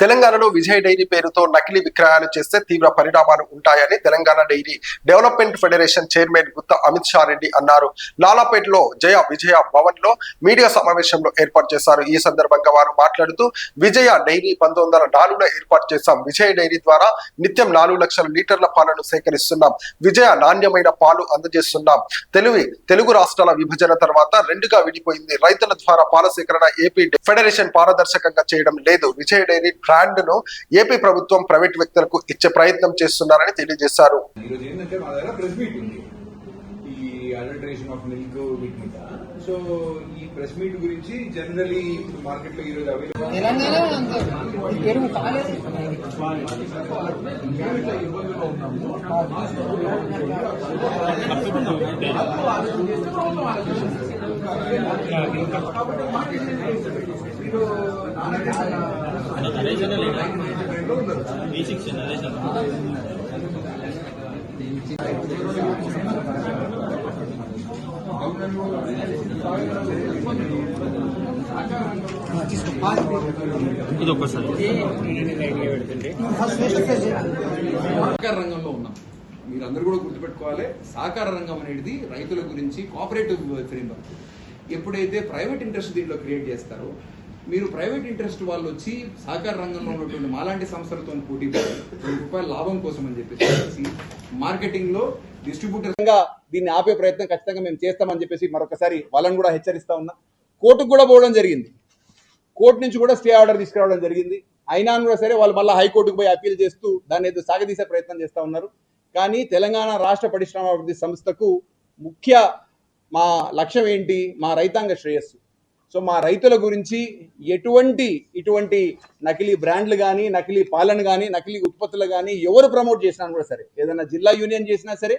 తెలంగాణలో విజయ్ డైరీ పేరుతో నకిలీ విక్రయాలు చేస్తే తీవ్ర పరిణామాలు ఉంటాయని Telangana dairy development federation chairman Gutta Amit Shah Reddy అన్నారు. లాలాపేటలో జయ విజయ భవన్ లో మీడియా సమావేశంలో ఏర్పాటు చేశారు. ఈ సందర్భంగా వారు మాట్లాడుతూ విజయ డైరీ 1904లో ఏర్పాటు చేశాం. విజయ్ డైరీ ద్వారా నిత్యం 4 లక్షల లీటర్ల పాలను సేకరిస్తున్నాం. విజయ నాణ్యమైన పాలు అందజేస్తున్నాం. తెలుగు రాష్ట్రాల విభజన తర్వాత రెండుగా విడిపోయింది. రైతుల ద్వారా పాల సేకరణ ఏపీ ఫెడరేషన్ పారదర్శకంగా చేయడం లేదు. విజయ్ డైరీ బ్రాండ్ ను ఏపీ ప్రభుత్వం ప్రైవేట్ వ్యక్తులకు ఇచ్చే ప్రయత్నం చేస్తున్నారని తెలియజేశారు. సో ఈ ప్రెస్ మీట్ గురించి జనరలీ మార్కెట్ లో ఈరోజు సహకార రంగంలో ఉన్నాం. మీరందరూ కూడా గుర్తుపెట్టుకోవాలి, సహకార రంగం అనేది రైతుల గురించి కోఆపరేటివ్ ఫ్రేమ్వర్క్. ఎప్పుడైతే ప్రైవేట్ ఇంట్రెస్ట్ దీంట్లో క్రియేట్ చేస్తారో, మీరు ప్రైవేట్ ఇంట్రెస్ట్ వాళ్ళు వచ్చి సహకార రంగంలో ఉన్నటువంటి మాలాంటి సంస్థలతో పోటీ రూపాయల లాభం కోసం అని చెప్పేసి మార్కెటింగ్ లో డిస్ట్రిబ్యూటర్ గా దీన్ని ఆపే ప్రయత్నం ఖచ్చితంగా మేము చేస్తామని చెప్పేసి మరొకసారి వాళ్ళని కూడా హెచ్చరిస్తా ఉన్నా. కోర్టుకు కూడా పోవడం జరిగింది. కోర్టు నుంచి కూడా స్టే ఆర్డర్ తీసుకురావడం జరిగింది. అయినా కూడా సరే వాళ్ళు మళ్ళీ హైకోర్టుకు పోయి అప్పీల్ చేస్తూ దాన్ని ఏదో సాగదీసే ప్రయత్నం చేస్తూ ఉన్నారు. కానీ తెలంగాణ రాష్ట్ర పరిశ్రమాభివృద్ధి సంస్థకు ముఖ్య మా లక్ష్యం ఏంటి? మా రైతాంగ శ్రేయస్సు. సో మా రైతుల గురించి ఇటువంటి నకిలీ బ్రాండ్లు కానీ, నకిలీ పాలన కానీ, నకిలీ ఉత్పత్తులు కానీ ఎవరు ప్రమోట్ చేసినా కూడా సరే, ఏదైనా జిల్లా యూనియన్ చేసినా సరే,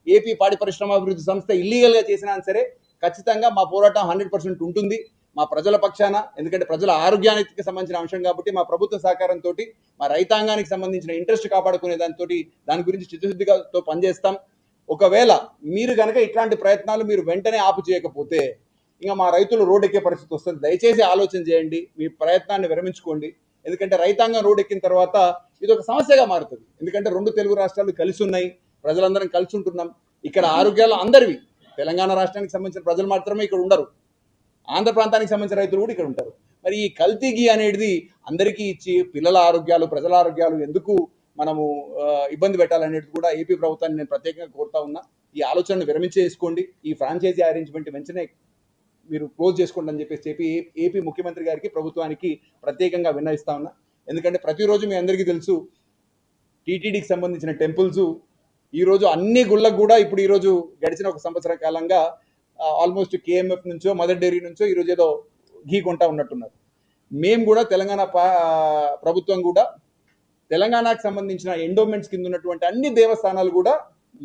ఏపీ పాడి పరిశ్రమాభివృద్ధి సంస్థ ఇల్లీగల్గా చేసినా సరే, ఖచ్చితంగా మా పోరాటం 100% ఉంటుంది మా ప్రజల పక్షాన. ఎందుకంటే ప్రజల ఆరోగ్యానికి సంబంధించిన అంశం కాబట్టి మా ప్రభుత్వ సహకారంతో మా రైతాంగానికి సంబంధించిన ఇంట్రెస్ట్ కాపాడుకునే దాని గురించి చిత్తశుద్ధిగా పనిచేస్తాం. ఒకవేళ మీరు కనుక ఇట్లాంటి ప్రయత్నాలు మీరు వెంటనే ఆపు చేయకపోతే ఇంకా మా రైతులు రోడ్డెక్కే పరిస్థితి వస్తుంది. దయచేసి ఆలోచన చేయండి, మీ ప్రయత్నాన్ని విరమించుకోండి. ఎందుకంటే రైతాంగం రోడ్డెక్కిన తర్వాత ఇది ఒక సమస్యగా మారుతుంది. ఎందుకంటే 2 తెలుగు రాష్ట్రాలు కలిసి ఉన్నాయి, ప్రజలందరం కలిసి ఉంటున్నాం. ఇక్కడ ఆరోగ్యాలు అందరివి. తెలంగాణ రాష్ట్రానికి సంబంధించిన ప్రజలు మాత్రమే ఇక్కడ ఉండరు, ఆంధ్ర ప్రాంతానికి సంబంధించిన రైతులు కూడా ఇక్కడ ఉంటారు. మరి ఈ కల్తీ ఘీ అనేది అందరికీ ఇచ్చి పిల్లల ఆరోగ్యాలు, ప్రజల ఆరోగ్యాలు ఎందుకు మనము ఇబ్బంది పెట్టాలనేది కూడా ఏపీ ప్రభుత్వాన్ని నేను ప్రత్యేకంగా కోరుతా ఉన్నా. ఈ ఆలోచనను విరమించేసుకోండి. ఈ ఫ్రాంచైజీ అరేంజ్మెంట్ వెంటనే మీరు క్లోజ్ చేసుకోండి అని చెప్పేసి ఏపీ ముఖ్యమంత్రి గారికి, ప్రభుత్వానికి ప్రత్యేకంగా విన్నవిస్తా ఉన్నా. ఎందుకంటే ప్రతిరోజు మీ అందరికీ తెలుసు, టీటీడీకి సంబంధించిన టెంపుల్స్ ఈరోజు అన్ని గుళ్ళకు కూడా ఇప్పుడు ఈరోజు గడిచిన 1 సంవత్సర కాలంగా ఆల్మోస్ట్ కేఎంఎఫ్ నుంచో మదర్ డైరీ నుంచో ఈరోజు ఏదో ఘీ కొంటా ఉన్నట్టున్నారు. మేము కూడా తెలంగాణ ప్రభుత్వం కూడా తెలంగాణకు సంబంధించిన ఎండోమెంట్స్ కింద ఉన్నటువంటి అన్ని దేవస్థానాలు కూడా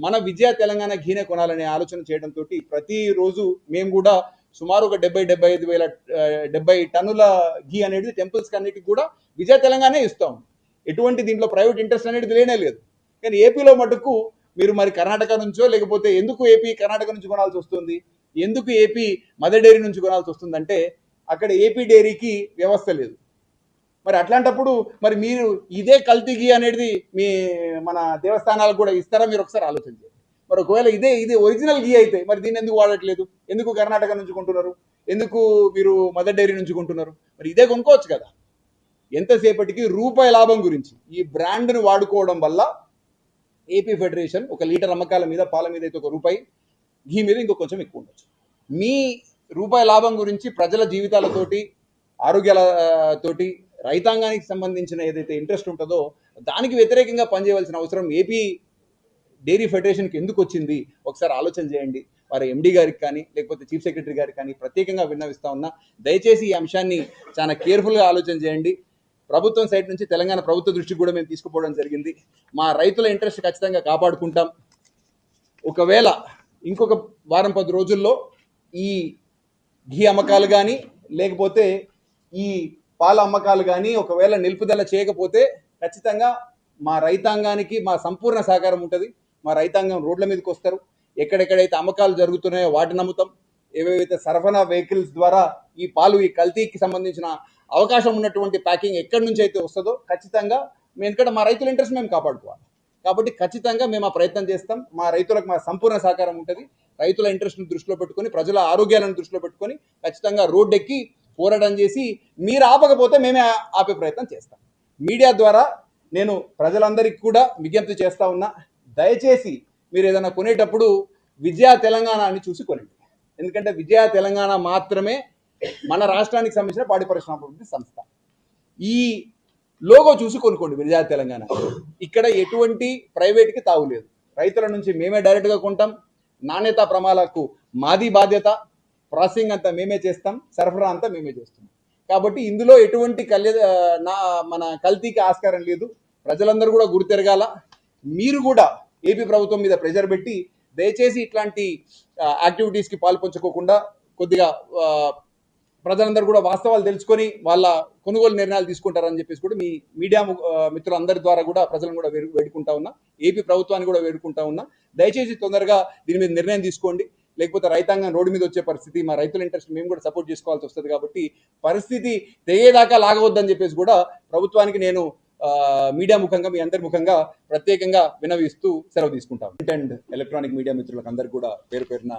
మన విజయ తెలంగాణ ఘీనే కొనాలనే ఆలోచన చేయడంతో ప్రతిరోజు మేము కూడా సుమారు ఒక 70 టన్నుల ఘీ అనేది టెంపుల్స్కి అన్నిటికి కూడా విజయ తెలంగాణ ఇస్తాం. ఎటువంటి దీంట్లో ప్రైవేట్ ఇంట్రెస్ట్ అనేది లేనే లేదు. కానీ ఏపీలో మటుకు మీరు మరి కర్ణాటక నుంచో, లేకపోతే ఎందుకు ఏపీ కర్ణాటక నుంచి కొనాల్సి వస్తుంది, ఎందుకు ఏపీ మదర్ డైరీ నుంచి కొనాల్సి వస్తుందంటే అక్కడ ఏపీ డైరీకి వ్యవస్థ లేదు. మరి అట్లాంటప్పుడు మరి మీరు ఇదే కల్తీ ఘీ అనేది మన దేవస్థానాలకు కూడా ఇస్తారా? మీరు ఒకసారి ఆలోచన చేయండి. మరి ఒకవేళ ఇదే ఒరిజినల్ ఘీ అయితే మరి దీన్ని ఎందుకు వాడట్లేదు? ఎందుకు కర్ణాటక నుంచి కొంటున్నారు? ఎందుకు మీరు మదర్ డైరీ నుంచి కొంటున్నారు? మరి ఇదే కొనుక్కోవచ్చు కదా. ఎంతసేపటికి రూపాయి లాభం గురించి ఈ బ్రాండ్ను వాడుకోవడం వల్ల ఏపీ ఫెడరేషన్ 1 లీటర్ అమ్మకాల మీద, పాల మీద అయితే ₹1, ఘీ మీద ఇంకో కొంచెం ఎక్కువ ఉండొచ్చు. మీ రూపాయి లాభం గురించి ప్రజల జీవితాలతోటి, ఆరోగ్యాలతోటి, రైతాంగానికి సంబంధించిన ఏదైతే ఇంట్రెస్ట్ ఉంటుందో దానికి వ్యతిరేకంగా పనిచేయవలసిన అవసరం ఏపీ డైరీ ఫెడరేషన్కి ఎందుకు వచ్చింది? ఒకసారి ఆలోచన చేయండి. వారి ఎండీ గారికి కానీ, లేకపోతే చీఫ్ సెక్రటరీ గారికి కానీ ప్రత్యేకంగా విన్నవిస్తా ఉన్నా. దయచేసి ఈ అంశాన్ని చాలా కేర్ఫుల్గా ఆలోచన చేయండి. ప్రభుత్వం సైడ్ నుంచి తెలంగాణ ప్రభుత్వ దృష్టికి కూడా మేము తీసుకుపోవడం జరిగింది. మా రైతుల ఇంట్రెస్ట్ ఖచ్చితంగా కాపాడుకుంటాం. ఒకవేళ ఇంకొక 10 రోజుల్లో ఈ ఘీ అమ్మకాలు కానీ, లేకపోతే ఈ పాల అమ్మకాలు కానీ ఒకవేళ నిలుపుదల చేయకపోతే ఖచ్చితంగా మా రైతాంగానికి మా సంపూర్ణ సహకారం ఉంటుంది. మా రైతాంగం రోడ్ల మీదకి వస్తారు. ఎక్కడెక్కడైతే అమ్మకాలు జరుగుతున్నాయో వాటిని నమ్ముతాం. ఏవేవైతే సరఫరా వెహికల్స్ ద్వారా ఈ పాలు, ఈ కల్తీకి సంబంధించిన అవకాశం ఉన్నటువంటి ప్యాకింగ్ ఎక్కడి నుంచి అయితే వస్తుందో ఖచ్చితంగా ఎందుకంటే మా రైతుల ఇంట్రెస్ట్ మేము కాపాడుకోవాలి కాబట్టి ఖచ్చితంగా మేము ఆ ప్రయత్నం చేస్తాం. మా రైతులకు మా సంపూర్ణ సహకారం ఉంటుంది. రైతుల ఇంట్రెస్ట్ని దృష్టిలో పెట్టుకొని ప్రజల ఆరోగ్యాలను దృష్టిలో పెట్టుకొని ఖచ్చితంగా రోడ్డెక్కి పోరాటం చేసి మీరు ఆపకపోతే మేమే ఆపే ప్రయత్నం చేస్తాం. మీడియా ద్వారా నేను ప్రజలందరికీ కూడా విజ్ఞప్తి చేస్తా ఉన్నా, దయచేసి మీరు ఏదైనా కొనేటప్పుడు విజయ తెలంగాణ అని చూసి కొనండి. ఎందుకంటే విజయ తెలంగాణ మాత్రమే మన రాష్ట్రానికి సంబంధించిన పాడి పరిశ్రమ సంస్థ. ఈ లోగో చూసి కొనుక్కోండి విజయ తెలంగాణ. ఇక్కడ ఎటువంటి ప్రైవేట్కి తావులేదు. రైతుల నుంచి మేమే డైరెక్ట్గా కొంటాం. నాణ్యత ప్రమాణాలకు మాది బాధ్యత. ప్రాసెసింగ్ అంతా మేమే చేస్తాం, సరఫరా అంతా మేమే చేస్తాం. కాబట్టి ఇందులో ఎటువంటి మన కల్తీకి ఆస్కారం లేదు. ప్రజలందరూ కూడా గుర్తెరగాల. మీరు కూడా ఏపీ ప్రభుత్వం మీద ప్రెజర్ పెట్టి దయచేసి ఇట్లాంటి యాక్టివిటీస్కి పాల్పంచుకోకుండా కొద్దిగా ప్రజలందరూ కూడా వాస్తవాలు తెలుసుకొని వాళ్ళ కొనుగోలు నిర్ణయాలు తీసుకుంటారని చెప్పేసి కూడా మీ మీడియా మిత్రులందరి ద్వారా కూడా ప్రజలను కూడా వేడుకుంటా ఉన్నా, ఏపీ ప్రభుత్వాన్ని కూడా వేడుకుంటా ఉన్నా. దయచేసి తొందరగా దీని మీద నిర్ణయం తీసుకోండి. లేకపోతే రైతాంగం రోడ్డు మీద వచ్చే పరిస్థితి, మా రైతుల ఇంట్రెస్ట్ మేము కూడా సపోర్ట్ చేసుకోవాల్సి వస్తుంది. కాబట్టి పరిస్థితి తెగేదాకా లాగవద్దని చెప్పేసి కూడా ప్రభుత్వానికి నేను మీడియా ముఖంగా మీ అందరి ముఖంగా ప్రత్యేకంగా వినవిస్తూ సెలవు తీసుకుంటాం. ప్రింట్ అండ్ ఎలక్ట్రానిక్ మీడియా మిత్రులకు అందరికీ కూడా పేరు పేరున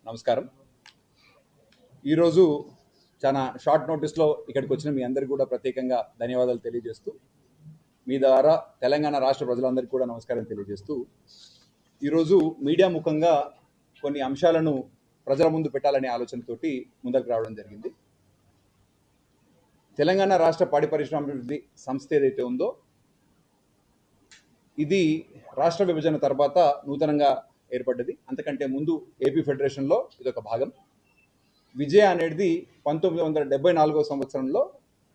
నమస్కారం. ఈరోజు చాలా షార్ట్ నోటీస్లో ఇక్కడికి వచ్చిన మీ అందరికీ కూడా ప్రత్యేకంగా ధన్యవాదాలు తెలియజేస్తూ, మీ ద్వారా తెలంగాణ రాష్ట్ర ప్రజలందరికీ కూడా నమస్కారం తెలియజేస్తూ, ఈరోజు మీడియా ముఖంగా కొన్ని అంశాలను ప్రజల ముందు పెట్టాలనే ఆలోచనతోటి ముందుకు రావడం జరిగింది. తెలంగాణ రాష్ట్ర పాడి పరిశ్రమాభివృద్ధి సంస్థ ఏదైతే ఉందో ఇది రాష్ట్ర విభజన తర్వాత నూతనంగా ఏర్పడ్డది. అంతకంటే ముందు ఏపీ ఫెడరేషన్లో ఇదొక భాగం. విజయ అనేది 1974 సంవత్సరంలో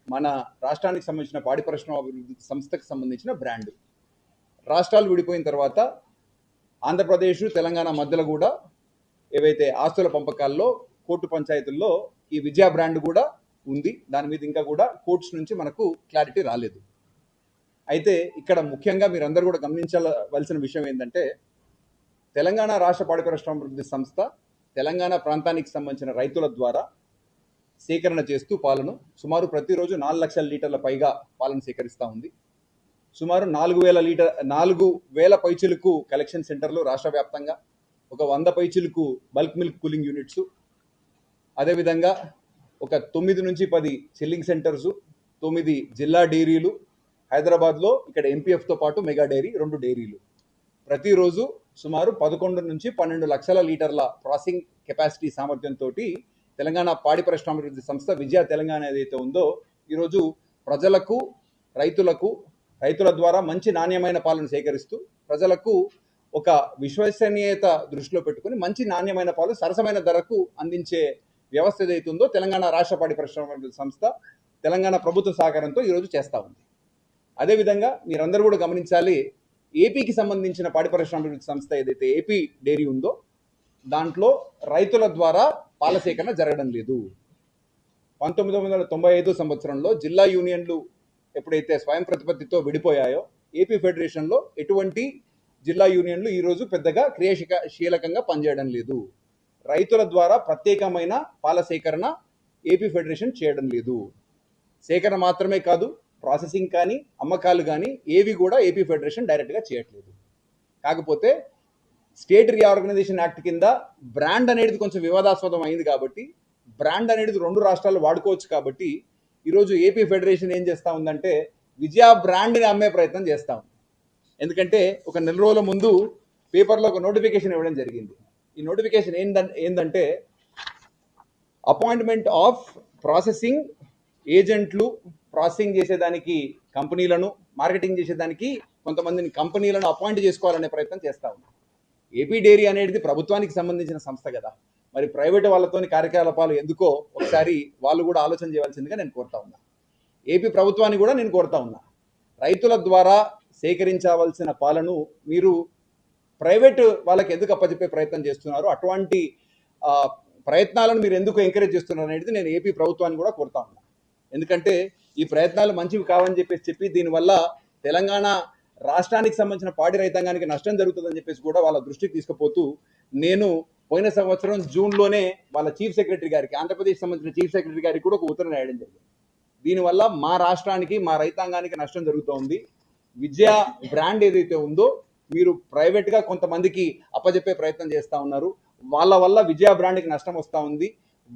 మన రాష్ట్రానికి సంబంధించిన పాడి పరిశ్రమ అభివృద్ధి సంస్థకు సంబంధించిన బ్రాండ్. రాష్ట్రాలు విడిపోయిన తర్వాత ఆంధ్రప్రదేశ్ తెలంగాణ మధ్యలో కూడా ఏవైతే ఆస్తుల పంపకాల్లో కోర్టు పంచాయతీల్లో ఈ విజయ బ్రాండ్ కూడా ఉంది. దాని మీద ఇంకా కూడా కోర్ట్స్ నుంచి మనకు క్లారిటీ రాలేదు. అయితే ఇక్కడ ముఖ్యంగా మీరందరూ కూడా గమనించవలసిన విషయం ఏంటంటే, తెలంగాణ రాష్ట్ర పాడి పరిశ్రమ అభివృద్ధి సంస్థ తెలంగాణ ప్రాంతానికి సంబంధించిన రైతుల ద్వారా సేకరణ చేస్తూ పాలను సుమారు ప్రతిరోజు 4 లక్షల లీటర్ల పైగా పాలను సేకరిస్తూ ఉంది. సుమారు 4,000 పైచిలకు కలెక్షన్ సెంటర్లు రాష్ట్ర వ్యాప్తంగా, ఒక 100 పైచిలకు బల్క్ మిల్క్ కూలింగ్ యూనిట్స్, అదేవిధంగా ఒక 9 నుంచి 10 చిల్లింగ్ సెంటర్సు, 9 జిల్లా డైరీలు, హైదరాబాద్లో ఇక్కడ ఎంపీఎఫ్తో పాటు మెగా డైరీ 2 డైరీలు. ప్రతిరోజు సుమారు 11 నుంచి 12 లక్షల లీటర్ల ప్రాసెసింగ్ కెపాసిటీ సామర్థ్యంతో తెలంగాణ పాడి పరిశ్రమ అభివృద్ధి సంస్థ విజయ తెలంగాణ ఏదైతే ఉందో ఈరోజు ప్రజలకు, రైతుల ద్వారా మంచి నాణ్యమైన పాలను సేకరిస్తూ ప్రజలకు ఒక విశ్వసనీయత దృష్టిలో పెట్టుకుని మంచి నాణ్యమైన పాలు సరసమైన ధరకు అందించే వ్యవస్థ ఏదైతే ఉందో తెలంగాణ రాష్ట్ర పాడి పరిశ్రమ అభివృద్ధి సంస్థ తెలంగాణ ప్రభుత్వ సహకారంతో ఈరోజు చేస్తూ ఉంది. అదేవిధంగా మీరందరూ కూడా గమనించాలి, ఏపీకి సంబంధించిన పాడి పరిశ్రమ అభివృద్ధి సంస్థ ఏదైతే ఏపీ డైరీ ఉందో దాంట్లో రైతుల ద్వారా పాల సేకరణ జరగడం లేదు. 1995 సంవత్సరంలో జిల్లా యూనియన్లు ఎప్పుడైతే స్వయం ప్రతిపత్తితో విడిపోయాయో ఏపీ ఫెడరేషన్లో ఎటువంటి జిల్లా యూనియన్లు ఈరోజు పెద్దగా క్రియాశీలకంగా పనిచేయడం లేదు. రైతుల ద్వారా ప్రత్యేకమైన పాల సేకరణ ఏపీ ఫెడరేషన్ చేయడం లేదు. సేకరణ మాత్రమే కాదు, ప్రాసెసింగ్ కానీ అమ్మకాలు కానీ ఏవి కూడా ఏపీ ఫెడరేషన్ డైరెక్ట్గా చేయట్లేదు. కాకపోతే స్టేట్ రీఆర్గనైజేషన్ యాక్ట్ కింద బ్రాండ్ అనేది కొంచెం వివాదాస్పదం అయింది కాబట్టి, బ్రాండ్ అనేది 2 రాష్ట్రాలు వాడుకోవచ్చు కాబట్టి ఈరోజు ఏపీ ఫెడరేషన్ ఏం చేస్తూ ఉందంటే విజయ బ్రాండ్ని అమ్మే ప్రయత్నం చేస్తూ ఉంది. ఎందుకంటే ఒక 4 రోజుల ముందు పేపర్లో ఒక నోటిఫికేషన్ ఇవ్వడం జరిగింది. ఈ నోటిఫికేషన్ ఏందంటే అపాయింట్మెంట్ ఆఫ్ ప్రాసెసింగ్ ఏజెంట్లు, ప్రాసెసింగ్ చేసేదానికి కంపెనీలను, మార్కెటింగ్ చేసేదానికి కొంతమందిని కంపెనీలను అపాయింట్ చేసుకోవాలనే ప్రయత్నం చేస్తూ ఉంది. ఏపీ డైరీ అనేది ప్రభుత్వానికి సంబంధించిన సంస్థ కదా, మరి ప్రైవేట్ వాళ్ళతోని కార్యకలాపాలు ఎందుకో ఒకసారి వాళ్ళు కూడా ఆలోచన చేయవలసిందిగా నేను కోరుతా ఉన్నా. ఏపీ ప్రభుత్వాన్ని కూడా నేను కోరుతా ఉన్నా, రైతుల ద్వారా సేకరించవలసిన పాలను మీరు ప్రైవేట్ వాళ్ళకి ఎందుకు అప్పచెప్పే ప్రయత్నం చేస్తున్నారు, అటువంటి ప్రయత్నాలను మీరు ఎందుకు ఎంకరేజ్ చేస్తున్నారు అనేది నేను ఏపీ ప్రభుత్వాన్ని కూడా కోరుతా ఉన్నా. ఎందుకంటే ఈ ప్రయత్నాలు మంచివి కావని చెప్పి దీనివల్ల తెలంగాణ రాష్ట్రానికి సంబంధించిన పాడి రైతాంగానికి నష్టం జరుగుతుందని చెప్పేసి కూడా వాళ్ళ దృష్టికి తీసుకుపోతూ, నేను పోయిన సంవత్సరం జూన్లోనే వాళ్ళ చీఫ్ సెక్రటరీ గారికి, ఆంధ్రప్రదేశ్ సంబంధించిన చీఫ్ సెక్రటరీ గారికి కూడా ఒక ఉత్తరం రాయడం జరిగింది. దీనివల్ల మా రాష్ట్రానికి మా రైతాంగానికి నష్టం జరుగుతోంది. విజయ బ్రాండ్ ఏదైతే ఉందో మీరు ప్రైవేట్గా కొంతమందికి అప్పజెప్పే ప్రయత్నం చేస్తూ ఉన్నారు. వాళ్ళ వల్ల విజయ బ్రాండ్కి నష్టం వస్తూ ఉంది.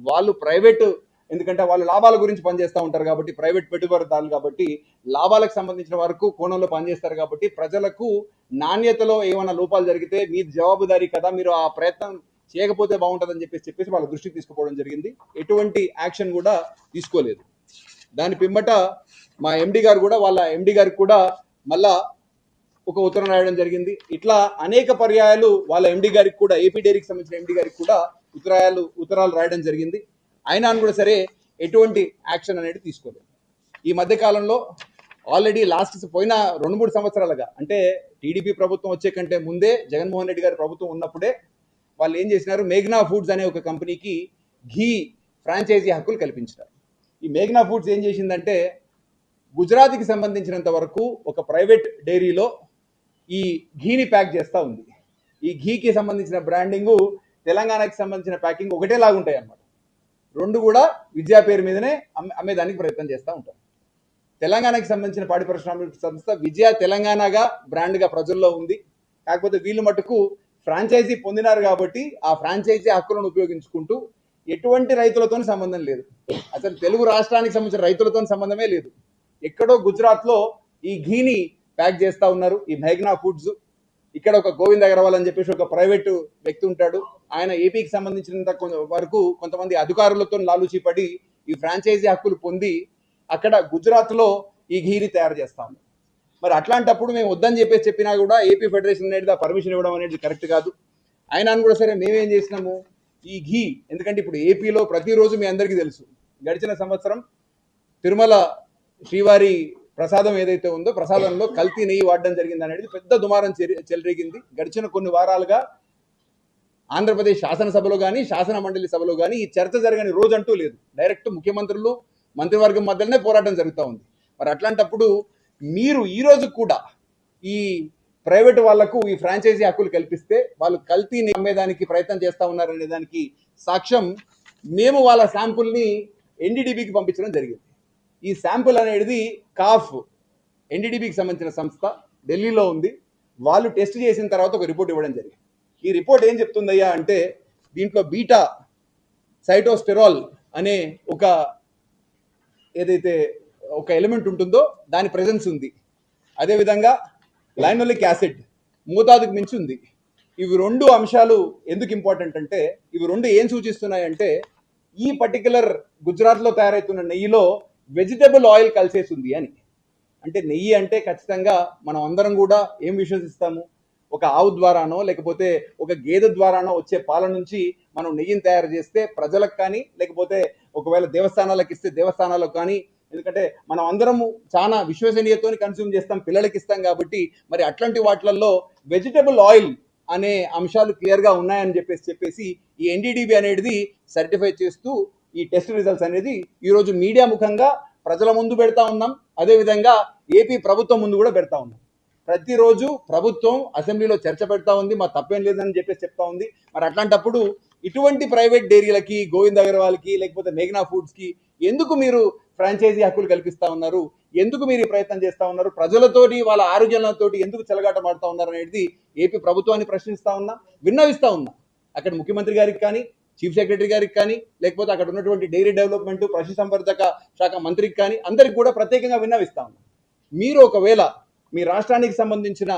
వాళ్ళు ప్రైవేట్, ఎందుకంటే వాళ్ళు లాభాల గురించి పనిచేస్తూ ఉంటారు కాబట్టి, ప్రైవేట్ పెట్టుబడిదారులు కాబట్టి లాభాలకు సంబంధించిన వరకు కోణంలో పనిచేస్తారు కాబట్టి ప్రజలకు నాణ్యతలో ఏమైనా లోపాలు జరిగితే మీ జవాబుదారీ కదా, మీరు ఆ ప్రయత్నం చేయకపోతే బాగుంటుందని చెప్పేసి వాళ్ళ దృష్టికి తీసుకుపోవడం జరిగింది. ఎటువంటి యాక్షన్ కూడా తీసుకోలేదు. దాని పిమ్మట మా ఎండి గారు కూడా వాళ్ళ ఎండి గారికి కూడా మళ్ళా ఒక ఉత్తరం రాయడం జరిగింది. ఇట్లా అనేక పర్యాయాలు వాళ్ళ ఎండి గారికి కూడా, ఏపీ డైరీకి సంబంధించిన ఎండి గారికి కూడా ఉత్తరాలు రాయడం జరిగింది. అయినా కూడా సరే ఎటువంటి యాక్షన్ అనేది తీసుకోలేదు. ఈ మధ్య కాలంలో ఆల్రెడీ పోయిన 2-3 సంవత్సరాలుగా, అంటే టీడీపీ ప్రభుత్వం వచ్చే కంటే ముందే జగన్మోహన్ రెడ్డి గారి ప్రభుత్వం ఉన్నప్పుడే వాళ్ళు ఏం చేసినారు, మేఘ్నా ఫుడ్స్ అనే ఒక కంపెనీకి ఘీ ఫ్రాంచైజీ హక్కులు కల్పించారు. ఈ మేఘ్నా ఫుడ్స్ ఏం చేసిందంటే గుజరాత్కి సంబంధించినంత వరకు ఒక ప్రైవేట్ డైరీలో ఈ ఘీని ప్యాక్ చేస్తూ ఉంది. ఈ ఘీకి సంబంధించిన బ్రాండింగు తెలంగాణకి సంబంధించిన ప్యాకింగ్ ఒకటేలాగా ఉంటాయి అన్నమాట. రెండు కూడా విద్యా పేరు మీదనే అమ్మేదానికి ప్రయత్నం చేస్తూ ఉంటారు. తెలంగాణకి సంబంధించిన పాడి పరిశ్రమల సంస్థ విజయ తెలంగాణగా బ్రాండ్గా ప్రజల్లో ఉంది. కాకపోతే వీళ్ళు మటుకు ఫ్రాంచైజీ పొందినారు కాబట్టి ఆ ఫ్రాంచైజీ హక్కులను ఉపయోగించుకుంటూ ఎటువంటి రైతులతో సంబంధం లేదు. అసలు తెలుగు రాష్ట్రానికి సంబంధించిన రైతులతో సంబంధమే లేదు. ఎక్కడో గుజరాత్లో ఈ ఘీని ప్యాక్ చేస్తూ ఉన్నారు ఈ మేఘ్నా ఫుడ్స్. ఇక్కడ ఒక గోవింద్ అగర్వాల్ అని చెప్పేసి ఒక ప్రైవేటు వ్యక్తి ఉంటాడు. ఆయన ఏపీకి సంబంధించినంత వరకు కొంతమంది అధికారులతో లాలూచి పడి ఈ ఫ్రాంచైజీ హక్కులు పొంది అక్కడ గుజరాత్లో ఈ ఘీని తయారు చేస్తాము. మరి అట్లాంటప్పుడు మేము వద్దని చెప్పినా కూడా ఏపీ ఫెడరేషన్ అనేది పర్మిషన్ ఇవ్వడం అనేది కరెక్ట్ కాదు. అయినా కూడా సరే మేమేం చేసినాము, ఈ ఘీ, ఎందుకంటే ఇప్పుడు ఏపీలో ప్రతిరోజు మీ అందరికీ తెలుసు, గడిచిన సంవత్సరం తిరుమల శ్రీవారి ప్రసాదం ఏదైతే ఉందో ప్రసాదంలో కల్తీ నెయ్యి వాడడం జరిగింది అనేది పెద్ద దుమారం చెలరేగింది. గడిచిన కొన్ని వారాలుగా ఆంధ్రప్రదేశ్ శాసనసభలో కానీ శాసన మండలి సభలో కానీ ఈ చర్చ జరగని రోజు అంటూ లేదు. డైరెక్ట్ ముఖ్యమంత్రులు మంత్రివర్గం మధ్యలోనే పోరాటం జరుగుతూ ఉంది. మరి అట్లాంటప్పుడు మీరు ఈ రోజు కూడా ఈ ప్రైవేట్ వాళ్లకు ఈ ఫ్రాంచైజీ హక్కులు కల్పిస్తే వాళ్ళు కల్తీని అమ్మేదానికి ప్రయత్నం చేస్తూ ఉన్నారనే దానికి సాక్ష్యం మేము వాళ్ళ శాంపుల్ని ఎన్డీడీబీకి పంపించడం జరిగింది. ఈ శాంపుల్ అనేది కాఫ్ ఎన్డీడీబీకి సంబంధించిన సంస్థ ఢిల్లీలో ఉంది. వాళ్ళు టెస్ట్ చేసిన తర్వాత ఒక రిపోర్ట్ ఇవ్వడం జరిగింది. ఈ రిపోర్ట్ ఏం చెప్తుందయ్యా అంటే దీంట్లో బీటా సైటోస్టెరాల్ అనే ఏదైతే ఒక ఎలిమెంట్ ఉంటుందో దాని ప్రెజెన్స్ ఉంది. అదేవిధంగా లైనోలిక్ యాసిడ్ మోతాదుకు మించి ఉంది. ఇవి రెండు అంశాలు ఎందుకు ఇంపార్టెంట్ అంటే ఇవి రెండు ఏం సూచిస్తున్నాయంటే ఈ పర్టికులర్ గుజరాత్లో తయారవుతున్న నెయ్యిలో వెజిటబుల్ ఆయిల్ కలిసేసి ఉంది అని. అంటే నెయ్యి అంటే ఖచ్చితంగా మనం అందరం కూడా ఏం విశ్వసిస్తాము, ఒక ఆవు ద్వారానో లేకపోతే ఒక గేదె ద్వారానో వచ్చే పాల నుంచి మనం నెయ్యిని తయారు చేస్తే ప్రజలకు కానీ లేకపోతే ఒకవేళ దేవస్థానాలకు ఇస్తే దేవస్థానాలకు కానీ, ఎందుకంటే మనం అందరము చాలా విశ్వసనీయతతో కన్స్యూమ్ చేస్తాం, పిల్లలకి ఇస్తాం కాబట్టి మరి అట్లాంటి వాటిలలో వెజిటబుల్ ఆయిల్ అనే అంశాలు క్లియర్గా ఉన్నాయని చెప్పేసి ఈ ఎన్డీడీబీ అనేది సర్టిఫై చేస్తూ ఈ టెస్ట్ రిజల్ట్స్ అనేది ఈరోజు మీడియా ముఖంగా ప్రజల ముందు పెడతా ఉన్నాం. అదేవిధంగా ఏపీ ప్రభుత్వం ముందు కూడా పెడతా ఉన్నాం. ప్రతిరోజు ప్రభుత్వం అసెంబ్లీలో చర్చ పెడతా ఉంది, మా తప్పేం లేదని చెప్తా ఉంది. మరి అట్లాంటప్పుడు ఇటువంటి ప్రైవేట్ డైరీలకి, గోవింద్ అగర్వాల్కి లేకపోతే మేఘ్నా ఫుడ్స్కి ఎందుకు మీరు ఫ్రాంచైజీ హక్కులు కల్పిస్తా ఉన్నారు, ఎందుకు మీరు ఈ ప్రయత్నం చేస్తూ ఉన్నారు, ప్రజలతోటి వాళ్ళ ఆరోగ్యాలతోటి ఎందుకు చెలగాటమాడుతూ ఉన్నారు అనేది ఏపీ ప్రభుత్వాన్ని ప్రశ్నిస్తా ఉన్నా, విన్నవిస్తా ఉన్నా. అక్కడ ముఖ్యమంత్రి గారికి కానీ, చీఫ్ సెక్రటరీ గారికి కానీ, లేకపోతే అక్కడ ఉన్నటువంటి డైరీ డెవలప్మెంట్ పశుసంవర్ధక శాఖ మంత్రికి కానీ అందరికి కూడా ప్రత్యేకంగా విన్నవిస్తా ఉన్నా. మీరు ఒకవేళ మీ రాష్ట్రానికి సంబంధించిన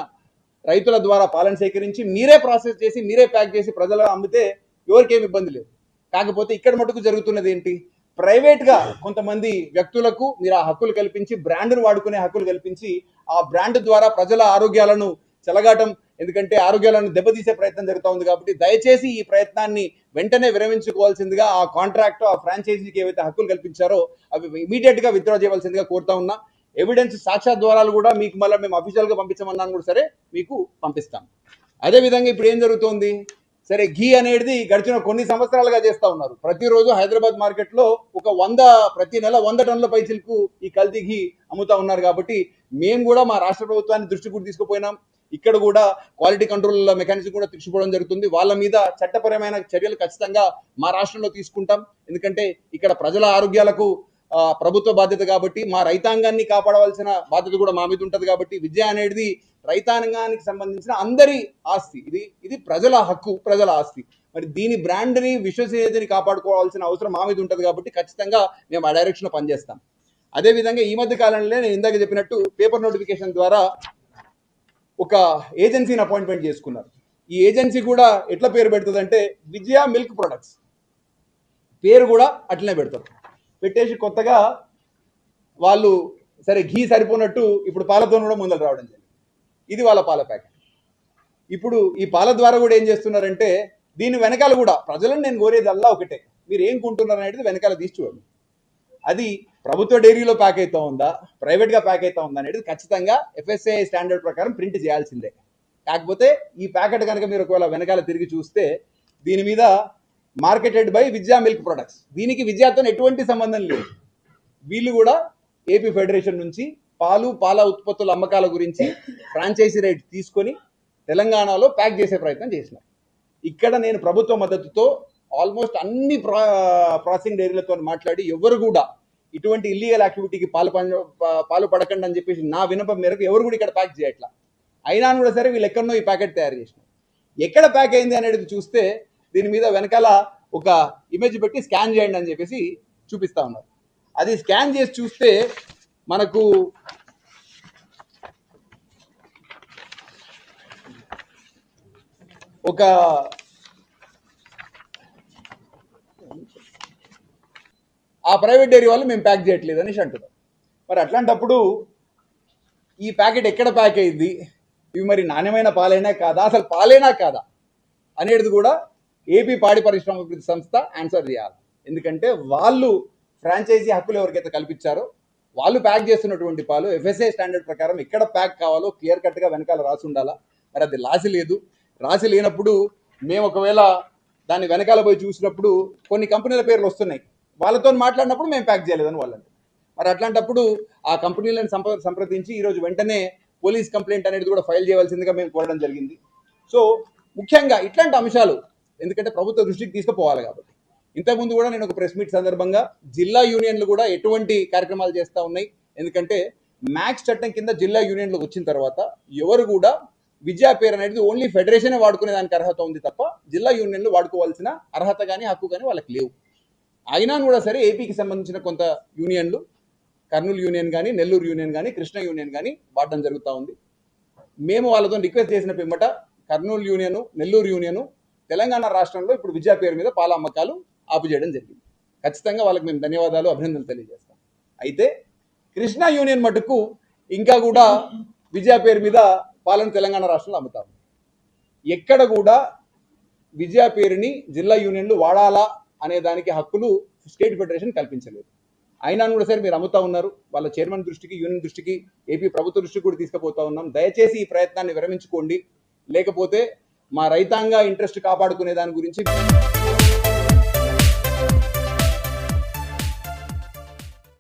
రైతుల ద్వారా పాలన సేకరించి మీరే ప్రాసెస్ చేసి మీరే ప్యాక్ చేసి ప్రజలు అమ్మితే ఎవరికేం ఇబ్బంది లేదు. కాకపోతే ఇక్కడ మటుకు జరుగుతున్నది ఏంటి, ప్రైవేట్గా కొంతమంది వ్యక్తులకు మీరు ఆ హక్కులు కల్పించి బ్రాండ్ను వాడుకునే హక్కులు కల్పించి ఆ బ్రాండ్ ద్వారా ప్రజల ఆరోగ్యాలను చెలగాటం, ఎందుకంటే ఆరోగ్యాలను దెబ్బతీసే ప్రయత్నం జరుగుతూ ఉంది. కాబట్టి దయచేసి ఈ ప్రయత్నాన్ని వెంటనే విరమించుకోవాల్సిందిగా, ఆ కాంట్రాక్ట్ ఆ ఫ్రాంచైజీకి ఏవైతే హక్కులు కల్పించారో అవి ఇమీడియట్గా విత్డ్రా చేయవలసిందిగా కోరుతా ఉన్నా. ఎవిడెన్స్ సాక్ష్యాత్ ద్వారాలు కూడా మీకు మళ్ళీ మేము అఫీషియల్గా పంపించమన్నాను కూడా సరే మీకు పంపిస్తాం. అదేవిధంగా ఇప్పుడు ఏం జరుగుతోంది, సరే ఘీ అనేది గడిచిన కొన్ని సంవత్సరాలుగా చేస్తూ ఉన్నారు. ప్రతిరోజు హైదరాబాద్ మార్కెట్లో ప్రతి నెల 100 టన్నుల పైచిలకు ఈ కల్తీ ఘీ అమ్ముతా ఉన్నారు. కాబట్టి మేము కూడా మా రాష్ట్ర ప్రభుత్వాన్ని దృష్టి కూడా తీసుకుపోయినాం. ఇక్కడ కూడా క్వాలిటీ కంట్రోల్ మెకానిజం కూడా తీసుకుపోవడం జరుగుతుంది. వాళ్ళ మీద చట్టపరమైన చర్యలు ఖచ్చితంగా మా రాష్ట్రంలో తీసుకుంటాం. ఎందుకంటే ఇక్కడ ప్రజల ఆరోగ్యాలకు ప్రభుత్వ బాధ్యత కాబట్టి, మా రైతాంగాన్ని కాపాడవలసిన బాధ్యత కూడా మా మీద ఉంటుంది కాబట్టి, విద్య అనేది రైతాంగానికి సంబంధించిన అందరి ఆస్తి. ఇది ప్రజల హక్కు, ప్రజల ఆస్తి. మరి దీని బ్రాండ్ని, విశ్వసనీయతని కాపాడుకోవాల్సిన అవసరం మా మీద ఉంటుంది కాబట్టి ఖచ్చితంగా మేము ఆ డైరెక్షన్లో పనిచేస్తాం. అదేవిధంగా ఈ మధ్య కాలంలో నేను ఇందాక చెప్పినట్టు పేపర్ నోటిఫికేషన్ ద్వారా ఒక ఏజెన్సీని అపాయింట్మెంట్ చేసుకున్నారు. ఈ ఏజెన్సీ కూడా ఎట్లా పేరు పెడుతుందంటే విజయ మిల్క్ ప్రొడక్ట్స్, పేరు కూడా అట్లనే పెడతారు. పెట్టేసి కొత్తగా వాళ్ళు సరే ఘీ సరిపోనట్టు ఇప్పుడు పాలతో కూడా ముందలు రావడం జరిగింది. ఇది వాళ్ళ పాల ప్యాకెట్. ఇప్పుడు ఈ పాల ద్వారా కూడా ఏం చేస్తున్నారంటే దీని వెనకాల కూడా ప్రజలను నేను కోరేది అల్లా ఒకటే, మీరు ఏం కొంటున్నారు అనేది వెనకాల తీసి చూడండి. అది ప్రభుత్వ డైరీలో ప్యాక్ అవుతా ఉందా, ప్రైవేట్గా ప్యాక్ అవుతా ఉందా అనేది ఖచ్చితంగా FSSAI స్టాండర్డ్ ప్రకారం ప్రింట్ చేయాల్సిందే. కాకపోతే ఈ ప్యాకెట్ కనుక మీరు ఒకవేళ వెనకాల తిరిగి చూస్తే దీని మీద మార్కెటెడ్ బై విద్యా మిల్క్ ప్రొడక్ట్స్, దీనికి విద్యాతో ఎటువంటి సంబంధం లేదు. వీళ్ళు కూడా ఏపీ ఫెడరేషన్ నుంచి పాల ఉత్పత్తుల అమ్మకాల గురించి ఫ్రాంచైజీ రైట్ తీసుకొని తెలంగాణలో ప్యాక్ చేసే ప్రయత్నం చేసినారు. ఇక్కడ నేను ప్రభుత్వ మద్దతుతో ఆల్మోస్ట్ అన్ని ప్రాసెసింగ్ డైరీలతో మాట్లాడి ఎవరు కూడా ఇటువంటి ఇల్లీగల్ యాక్టివిటీకి పాలు పడకండి అని చెప్పేసి నా వినపం మేరకు ఎవరు కూడా ఇక్కడ ప్యాక్ చేయట్లా. అయినా కూడా సరే వీళ్ళు ఎక్కడనో ఈ ప్యాకెట్ తయారు చేసినారు. ఎక్కడ ప్యాక్ అయింది అనేది చూస్తే దీని మీద వెనకాల ఒక ఇమేజ్ పెట్టి స్కాన్ చేయండి అని చెప్పేసి చూపిస్తా ఉన్నారు. అది స్కాన్ చేసి చూస్తే మనకు ఒక ఆ ప్రైవేట్ డైరీ వాళ్ళు మేము ప్యాక్ చేయట్లేదు అనేసి అంటున్నారు. మరి అట్లాంటప్పుడు ఈ ప్యాకెట్ ఎక్కడ ప్యాక్ అయింది, ఇవి మరి నాణ్యమైన పాలైనా కాదా, అసలు పాలైనా కాదా అనేది కూడా ఏపీ పాడి పరిశ్రమ అభివృద్ధి సంస్థ ఆన్సర్ చేయాలి. ఎందుకంటే వాళ్ళు ఫ్రాంచైజీ హక్కులు ఎవరికైతే కల్పించారో వాళ్ళు ప్యాక్ చేస్తున్నటువంటి పాలు FSSAI స్టాండర్డ్ ప్రకారం ఎక్కడ ప్యాక్ కావాలో క్లియర్ కట్గా వెనకాల రాసి ఉండాలా. మరి అది రాసి లేదు. రాసి లేనప్పుడు మేము ఒకవేళ దాన్ని వెనకాల పోయి చూసినప్పుడు కొన్ని కంపెనీల పేర్లు వస్తున్నాయి, వాళ్ళతో మాట్లాడినప్పుడు మేము ప్యాక్ చేయలేదని వాళ్ళంటే. మరి అట్లాంటప్పుడు ఆ కంపెనీలను సంప్రదించి ఈరోజు వెంటనే పోలీస్ కంప్లైంట్ అనేది కూడా ఫైల్ చేయవలసిందిగా మేము కోరడం జరిగింది. సో ముఖ్యంగా ఇట్లాంటి అంశాలు ఎందుకంటే ప్రభుత్వ దృష్టికి తీసుకుపోవాలి కాబట్టి. ఇంతకుముందు కూడా నేను ఒక ప్రెస్ మీట్ సందర్భంగా జిల్లా యూనియన్లు కూడా ఎటువంటి కార్యక్రమాలు చేస్తూ ఉన్నాయి, ఎందుకంటే మ్యాక్స్ చట్టం కింద జిల్లా యూనియన్లు వచ్చిన తర్వాత ఎవరు కూడా విద్యా పేరు అనేది ఓన్లీ ఫెడరేషనే వాడుకునే దానికి అర్హత ఉంది తప్ప జిల్లా యూనియన్లు వాడుకోవాల్సిన అర్హత కానీ హక్కు కానీ వాళ్ళకి లేవు. అయినా కూడా సరే ఏపీకి సంబంధించిన కొంత యూనియన్లు కర్నూలు యూనియన్ కానీ, నెల్లూరు యూనియన్ కానీ, కృష్ణ యూనియన్ కానీ వాడడం జరుగుతూ ఉంది. మేము వాళ్ళతో రిక్వెస్ట్ చేసిన పిమ్మట కర్నూలు యూనియను, నెల్లూరు యూనియను తెలంగాణ రాష్ట్రంలో ఇప్పుడు విద్యా పేరు మీద పాల అమ్మకాలు ఆపు చేయడం జరిగింది. ఖచ్చితంగా వాళ్ళకి మేము ధన్యవాదాలు, అభినందనలు తెలియజేస్తాం. అయితే కృష్ణా యూనియన్ మటుకు ఇంకా కూడా విద్యా పేరు మీద పాలను తెలంగాణ రాష్ట్రంలో అమ్ముతాము. ఎక్కడ కూడా విద్యా పేరుని జిల్లా యూనియన్లు వాడాలా అనే దానికి హక్కులు స్టేట్ ఫెడరేషన్ కల్పించలేదు. అయినా కూడా సరే మీరు అమ్ముతా ఉన్నారు. వాళ్ళ చైర్మన్ దృష్టికి, యూనియన్ దృష్టికి, ఏపీ ప్రభుత్వ దృష్టికి కూడా తీసుకుపోతా ఉన్నాం. దయచేసి ఈ ప్రయత్నాన్ని విరమించుకోండి, లేకపోతే మా రైతాంగ ఇంట్రెస్ట్ కాపాడుకునే దాని గురించి